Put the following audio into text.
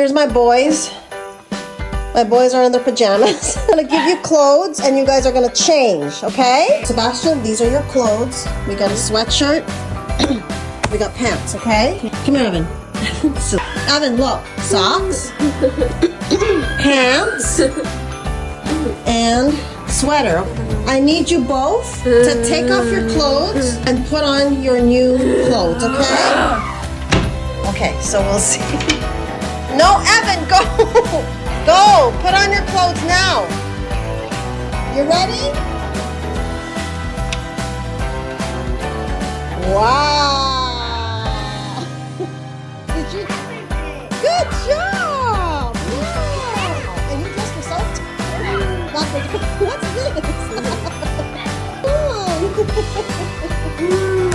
Here's my boys. My boys are in their pajamas. I'm gonna give you clothes and you guys are gonna change, okay? Sebastian, these are your clothes. We got a sweatshirt. We got pants, okay? Come here, Evan. Evan, look. Socks, pants, and sweater. I need you both to take off your clothes and put on your new clothes, okay? Okay, so we'll see. No, Evan, go! Go! Put on your clothes now. You ready? Wow! Did you? Good job! Wow! And you dressed yourself? Not for, what's this? Oh.